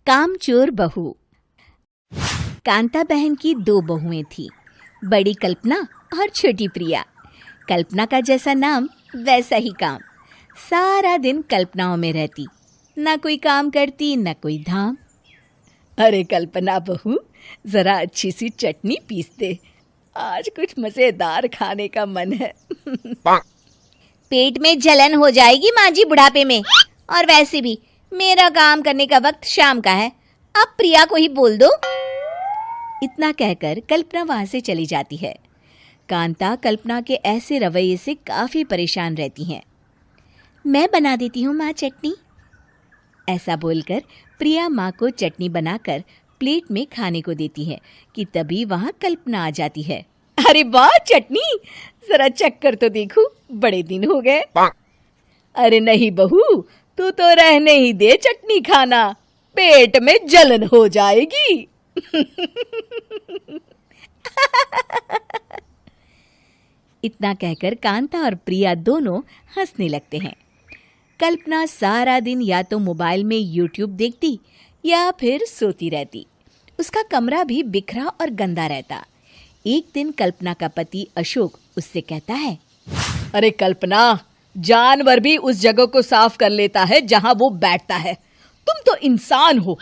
कामचोर बहू। कांता बहन की दो बहुएं थीं, बड़ी कल्पना और छोटी प्रिया। कल्पना का जैसा नाम वैसा ही काम। सारा दिन कल्पनाओं में रहती, ना कोई काम करती न कोई धाम। अरे कल्पना बहू, जरा अच्छी सी चटनी पीस दे, आज कुछ मजेदार खाने का मन है। पेट में जलन हो जाएगी माँ जी बुढ़ापे में, और वैसे भी मेरा काम करने का वक्त शाम का है, अब प्रिया को ही बोल दो। इतना कहकर कल्पना वहां से चली जाती है। कांता कल्पना के ऐसे रवैये से काफी परेशान रहती हैं। मैं बना देती हूँ माँ चटनी। ऐसा बोलकर प्रिया माँ को चटनी बनाकर प्लेट में खाने को देती है कि तभी वहां कल्पना आ जाती है। अरे वाह चटनी, जरा चक्कर तो देखूं, बड़े दिन हो गए। अरे नहीं बहू, तू तो रहने ही दे चटनी खाना, पेट में जलन हो जाएगी। इतना कहकर कांता और प्रिया दोनों हंसने लगते हैं। कल्पना सारा दिन या तो मोबाइल में यूट्यूब देखती या फिर सोती रहती। उसका कमरा भी बिखरा और गंदा रहता। एक दिन कल्पना का पति अशोक उससे कहता है, अरे कल्पना, जानवर भी उस जगह को साफ कर लेता है जहां वो बैठता है, तुम तो इंसान हो,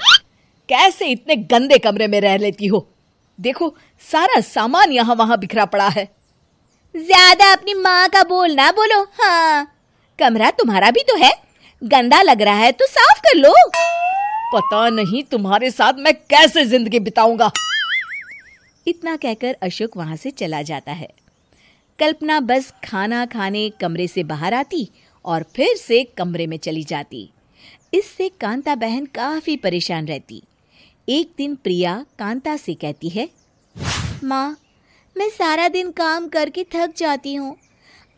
कैसे इतने गंदे कमरे में रह लेती हो? देखो सारा सामान यहाँ वहां बिखरा पड़ा है। ज्यादा अपनी माँ का बोल ना बोलो। हाँ, कमरा तुम्हारा भी तो है, गंदा लग रहा है तो साफ कर लो। पता नहीं तुम्हारे साथ मैं कैसे जिंदगी बिताऊंगा। इतना कहकर अशोक वहां से चला जाता है। कल्पना बस खाना खाने कमरे से बाहर आती और फिर से कमरे में चली जाती। इससे कांता बहन काफी परेशान रहती। एक दिन प्रिया कांता से कहती है, माँ, मैं सारा दिन काम करके थक जाती हूँ,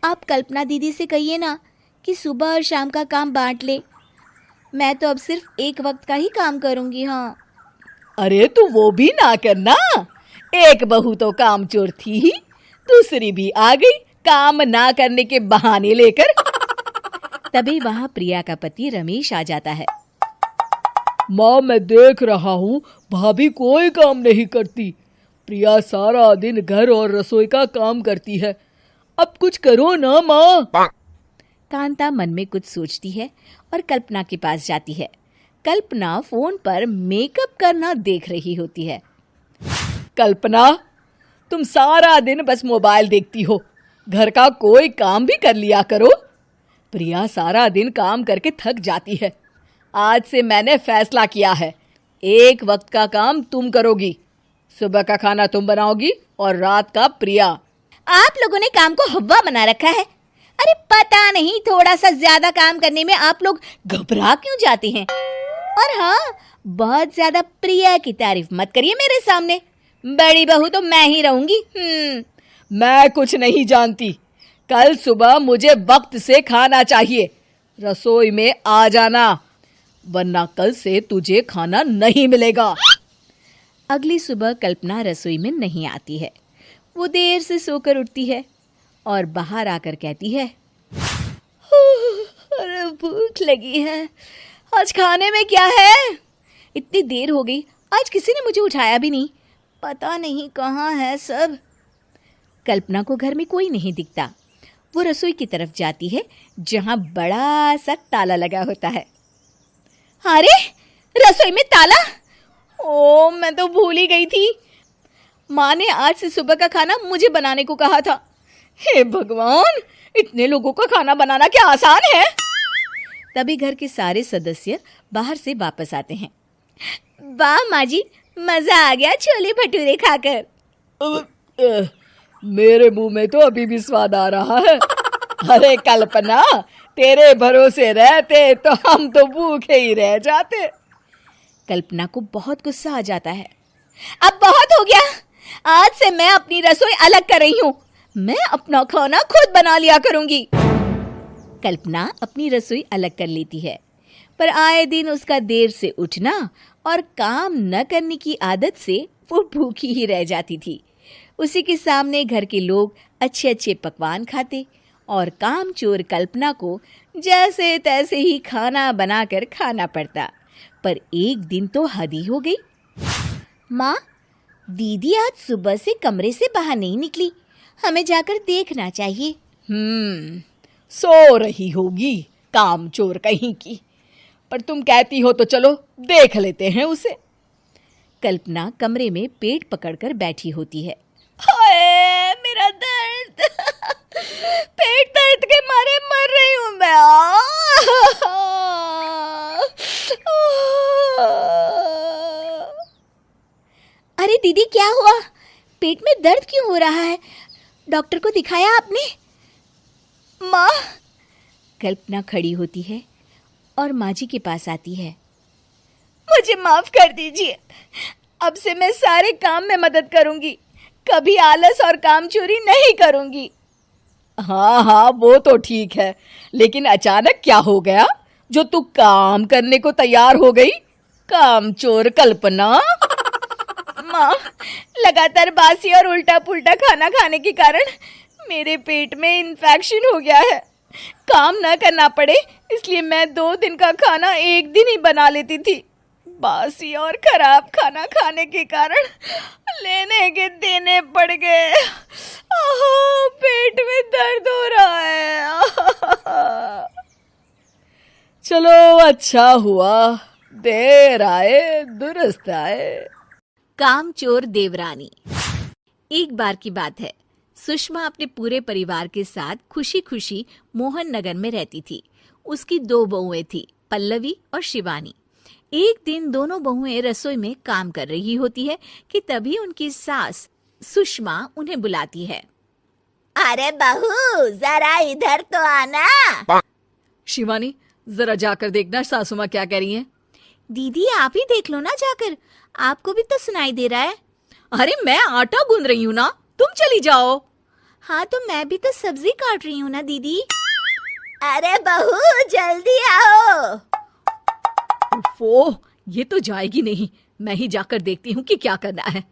आप कल्पना दीदी से कहिए ना कि सुबह और शाम का काम बांट ले। मैं तो अब सिर्फ एक वक्त का ही काम करूँगी। हाँ। अरे तू वो भी ना करना, एक बहू तो कामचोर थी ही, दूसरी भी आ गई काम ना करने के बहाने लेकर। तभी वहां प्रिया का पति रमेश आ जाता है। माँ, मैं देख रहा हूँ भाभी कोई काम नहीं करती, प्रिया सारा दिन घर और रसोई का काम करती है, अब कुछ करो ना माँ। कांता मन में कुछ सोचती है और कल्पना के पास जाती है। कल्पना फोन पर मेकअप करना देख रही होती है। कल्पना, तुम सारा दिन बस मोबाइल देखती हो, घर का कोई काम भी कर लिया करो। प्रिया सारा दिन काम करके थक जाती है। आज से मैंने फैसला किया है, एक वक्त का काम तुम करोगी, सुबह का खाना तुम बनाओगी और रात का प्रिया। आप लोगों ने काम को हवा बना रखा है। अरे पता नहीं थोड़ा सा ज्यादा काम करने में आप लोग घबरा क्यों जाते हैं। और हाँ, बहुत ज्यादा प्रिया की तारीफ मत करिए मेरे सामने, बड़ी बहू तो मैं ही रहूंगी। मैं कुछ नहीं जानती, कल सुबह मुझे वक्त से खाना चाहिए, रसोई में आ जाना, वरना कल से तुझे खाना नहीं मिलेगा। अगली सुबह कल्पना रसोई में नहीं आती है। वो देर से सोकर उठती है और बाहर आकर कहती है, अरे भूख लगी है, आज खाने में क्या है? इतनी देर हो गई, आज किसी ने मुझे उठाया भी नहीं, पता नहीं कहाँ है सब। कल्पना को घर में कोई नहीं दिखता। वो रसोई की तरफ जाती है जहाँ बड़ा सा ताला लगा होता है। अरे रसोई में ताला? ओ, मैं तो भूल ही गई थी। माँ ने आज से सुबह का खाना मुझे बनाने को कहा था। हे भगवान, इतने लोगों का खाना बनाना क्या आसान है? तभी घर के सारे सदस्य बाहर से वापस आते हैं। वाह माँ जी, मजा आ गया छोले भटूरे खाकर। मेरे मुंह में तो अभी भी स्वाद आ रहा है। अरे कल्पना, तेरे भरोसे रहते तो हम तो भूखे ही रह जाते। कल्पना को बहुत गुस्सा आ जाता है। अब बहुत हो गया, आज से मैं अपनी रसोई अलग कर रही हूँ, मैं अपना खाना खुद बना लिया करूंगी। कल्पना अपनी रसोई अलग कर लेती है, पर आए दिन उसका देर से उठना और काम न करने की आदत से वो भूखी ही रह जाती थी। उसी के सामने घर के लोग अच्छे अच्छे पकवान खाते और कामचोर कल्पना को जैसे तैसे ही खाना बनाकर खाना पड़ता। पर एक दिन तो हद ही हो गई। माँ, दीदी आज सुबह से कमरे से बाहर नहीं निकली, हमें जाकर देखना चाहिए। सो रही होगी काम चोर कहीं की, पर तुम कहती हो तो चलो देख लेते हैं उसे। कल्पना कमरे में पेट पकड़कर बैठी होती है। हाय मेरा दर्द, पेट दर्द के मारे मर रही हूँ मैं। अरे दीदी, क्या हुआ? पेट में दर्द क्यों हो रहा है? डॉक्टर को दिखाया आपने? माँ। कल्पना खड़ी होती है और माँ जी के पास आती है। मुझे माफ कर दीजिए, अब से मैं सारे काम में मदद करूंगी, कभी आलस और काम चोरी नहीं करूंगी। हाँ वो तो ठीक है, लेकिन अचानक क्या हो गया जो तू काम करने को तैयार हो गई? काम चोर कल्पना। माँ, लगातार बासी और उल्टा पुल्टा खाना खाने के कारण मेरे पेट में इन्फेक्शन हो गया है। काम न करना पड़े इसलिए मैं 2 दिन का खाना एक दिन ही बना लेती थी। बासी और खराब खाना खाने के कारण लेने के देने पड़ गए। पेट में दर्द हो रहा है। चलो अच्छा हुआ, देर आए दुरुस्त आए। कामचोर देवरानी। एक बार की बात है, सुषमा अपने पूरे परिवार के साथ खुशी खुशी मोहन नगर में रहती थी। उसकी 2 बहुएं थी, पल्लवी और शिवानी। एक दिन दोनों बहुएं रसोई में काम कर रही होती है कि तभी उनकी सास सुषमा उन्हें बुलाती है। अरे बहू, जरा इधर तो आना। शिवानी, जरा जाकर देखना सासू माँ क्या कह रही हैं। दीदी, आप ही देख लो ना जाकर, आपको भी तो सुनाई दे रहा है। अरे मैं आटा गूंद रही हूँ ना, तुम चली जाओ। हाँ तो मैं भी तो सब्जी काट रही हूँ ना दीदी। अरे बहू, जल्दी आओ। ओफो, ये तो जाएगी नहीं, मैं ही जाकर देखती हूँ कि क्या करना है।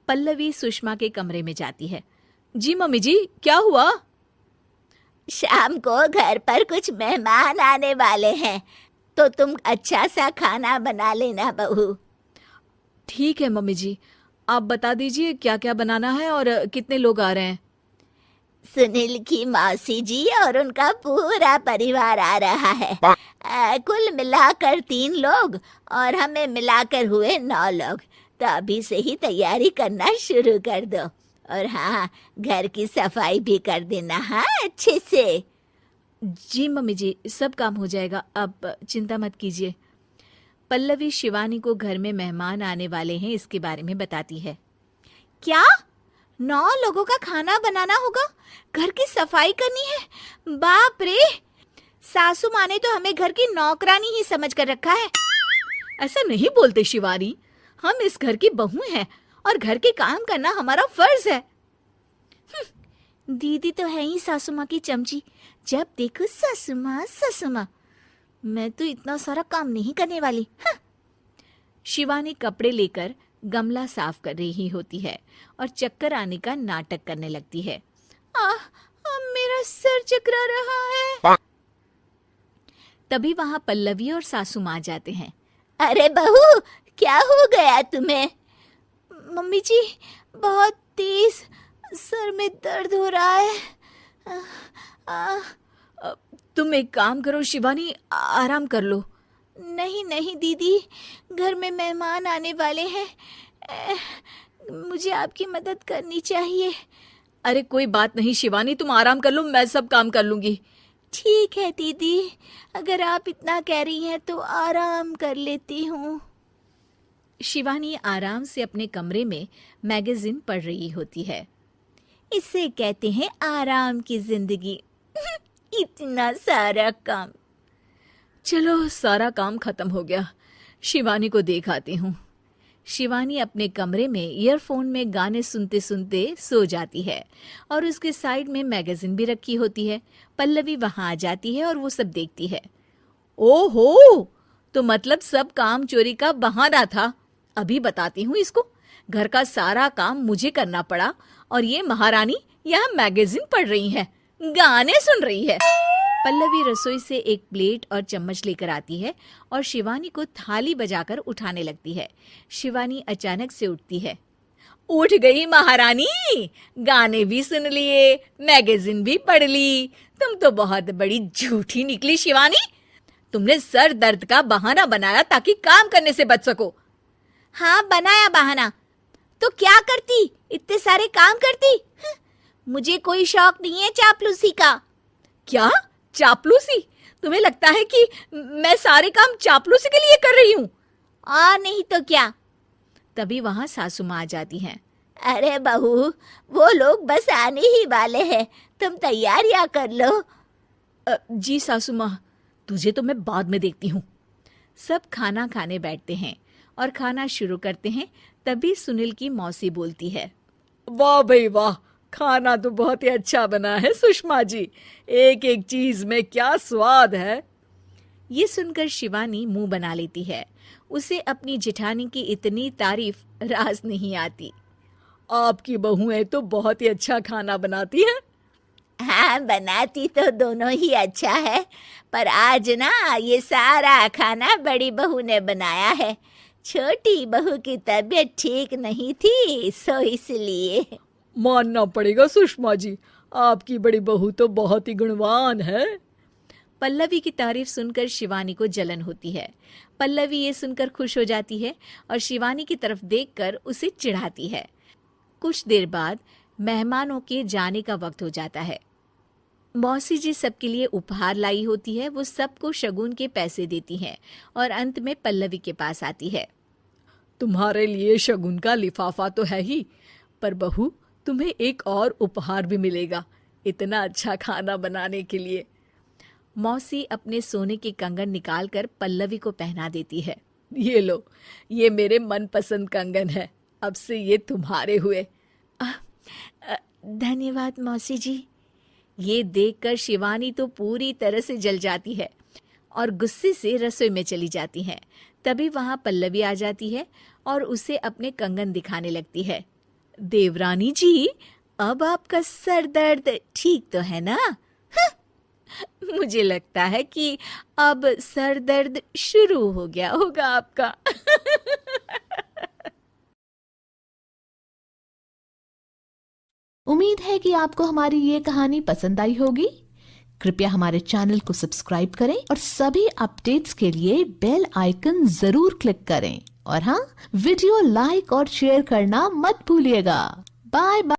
पल्लवी सुषमा के कमरे में जाती है। जी मम्मी जी, क्या हुआ? शाम को घर पर कुछ मेहमान आने वाले हैं, तो तुम अच्छा सा खाना बना लेना बहू। ठीक है मम्मी जी, आप बता दीजिए क्या क्या बनाना है और कितने लोग आ रहे हैं। सुनील की मौसी जी और उनका पूरा परिवार आ रहा है। कुल मिलाकर 3 लोग और हमें मिलाकर हुए 9 लोग। तो अभी से ही तैयारी करना शुरू कर दो। और हाँ, घर की सफाई भी कर देना, हाँ अच्छे से। जी मम्मी जी, सब काम हो जाएगा, आप चिंता मत कीजिए। पल्लवी शिवानी को घर में मेहमान आने वाले हैं इसके बारे में बताती है। क्या 9 लोगों का खाना बनाना होगा, घर की सफाई करनी है? बाप रे, सासू माँ ने तो हमें घर की नौकरानी ही समझ कर रखा है। ऐसा नहीं बोलते शिवानी, हम इस घर की बहू हैं और घर के काम करना हमारा फर्ज है। दीदी तो है ही सासू माँ की चमची, जब देखो सासू माँ सासू माँ। मैं तो इतना सारा काम नहीं करने वाली। शिवानी कपड़े लेकर गमला साफ कर रही होती है और चक्कर आने का नाटक करने लगती है। मेरा सर चकरा रहा है। तभी वहां पल्लवी और सासू माँ जाते हैं। अरे बहू, क्या हो गया तुम्हें? मम्मी जी, बहुत तेज सर में दर्द हो रहा है। तुम एक काम करो शिवानी, आराम कर लो। नहीं नहीं दीदी, घर में मेहमान आने वाले हैं, मुझे आपकी मदद करनी चाहिए। अरे कोई बात नहीं शिवानी, तुम आराम कर लो, मैं सब काम कर लूंगी। ठीक है दीदी, अगर आप इतना कह रही हैं तो आराम कर लेती हूँ। शिवानी आराम से अपने कमरे में मैगजीन पढ़ रही होती है। इसे कहते हैं आराम की जिंदगी। इतना सारा काम। चलो सारा काम खत्म हो गया, शिवानी को देख आती हूँ। शिवानी अपने कमरे में ईयरफोन में गाने सुनते सुनते सो जाती है और उसके साइड में मैगजीन भी रखी होती है। पल्लवी वहां आ जाती है और वो सब देखती है। ओहो, तो मतलब सब काम चोरी का बहाना था। अभी बताती हूँ इसको। घर का सारा काम मुझे करना पड़ा और ये महारानी यहाँ मैगजीन पढ़ रही है, गाने सुन रही है। पल्लवी रसोई से एक प्लेट और चम्मच लेकर आती है और शिवानी को थाली बजाकर उठाने लगती है। शिवानी अचानक से उठती है। उठ गई महारानी, गाने भी सुन लिए, मैगजीन भी पढ़ ली। तुम तो बहुत बड़ी झूठी निकली शिवानी। तुमने सर दर्द का बहाना बनाया ताकि काम करने से बच सको। हाँ, बनाया बहाना। तो क्या करती, इतने सारे काम करती। मुझे कोई शौक नहीं है चापलूसी का। क्या चापलूसी? तुम्हें लगता है कि मैं सारे काम चापलूसी के लिए कर रही हूँ? और नहीं तो क्या। तभी वहां सासू माँ आ जाती हैं। अरे बहू, वो लोग बस आने ही वाले हैं, तुम तैयारियां कर लो। जी सासू माँ, तुझे तो मैं बाद में देखती हूँ। सब खाना खाने बैठते हैं और खाना शुरू करते हैं। तभी सुनील की मौसी बोलती है। वाह भाई वाह, खाना तो बहुत ही अच्छा बना है सुषमा जी। एक एक चीज में क्या स्वाद है। ये सुनकर शिवानी मुंह बना लेती है। उसे अपनी जेठानी की इतनी तारीफ रास नहीं आती। आपकी बहुएं तो बहुत ही अच्छा खाना बनाती हैं। हाँ, बनाती तो दोनों ही अच्छा है, पर आज ना ये सारा खाना बड़ी बहू ने बनाया है। छोटी बहू की तबीयत ठीक नहीं थी, सो इसलिए। मानना पड़ेगा सुषमा जी, आपकी बड़ी बहू तो बहुत ही गुणवान है। पल्लवी की तारीफ सुनकर शिवानी को जलन होती है। पल्लवी ये सुनकर खुश हो जाती है और शिवानी की तरफ देखकर उसे चिढ़ाती है। कुछ देर बाद मेहमानों के जाने का वक्त हो जाता है। मौसी जी सबके लिए उपहार लाई होती है। वो सबको शगुन के पैसे देती हैं और अंत में पल्लवी के पास आती है। तुम्हारे लिए शगुन का लिफाफा तो है ही, पर बहू तुम्हें एक और उपहार भी मिलेगा इतना अच्छा खाना बनाने के लिए। मौसी अपने सोने के कंगन निकालकर पल्लवी को पहना देती है। ये लो, ये मेरे मनपसंद कंगन है, अब से ये तुम्हारे हुए। धन्यवाद मौसी जी। ये देखकर शिवानी तो पूरी तरह से जल जाती है और गुस्से से रसोई में चली जाती है। तभी वहां पल्लवी आ जाती है और उसे अपने कंगन दिखाने लगती है। देवरानी जी, अब आपका सर दर्द ठीक तो है ना? मुझे लगता है कि अब सर दर्द शुरू हो गया होगा आपका। उम्मीद है कि आपको हमारी ये कहानी पसंद आई होगी। कृपया हमारे चैनल को सब्सक्राइब करें और सभी अपडेट्स के लिए बेल आइकन जरूर क्लिक करें। और हाँ, वीडियो लाइक और शेयर करना मत भूलिएगा। Bye bye.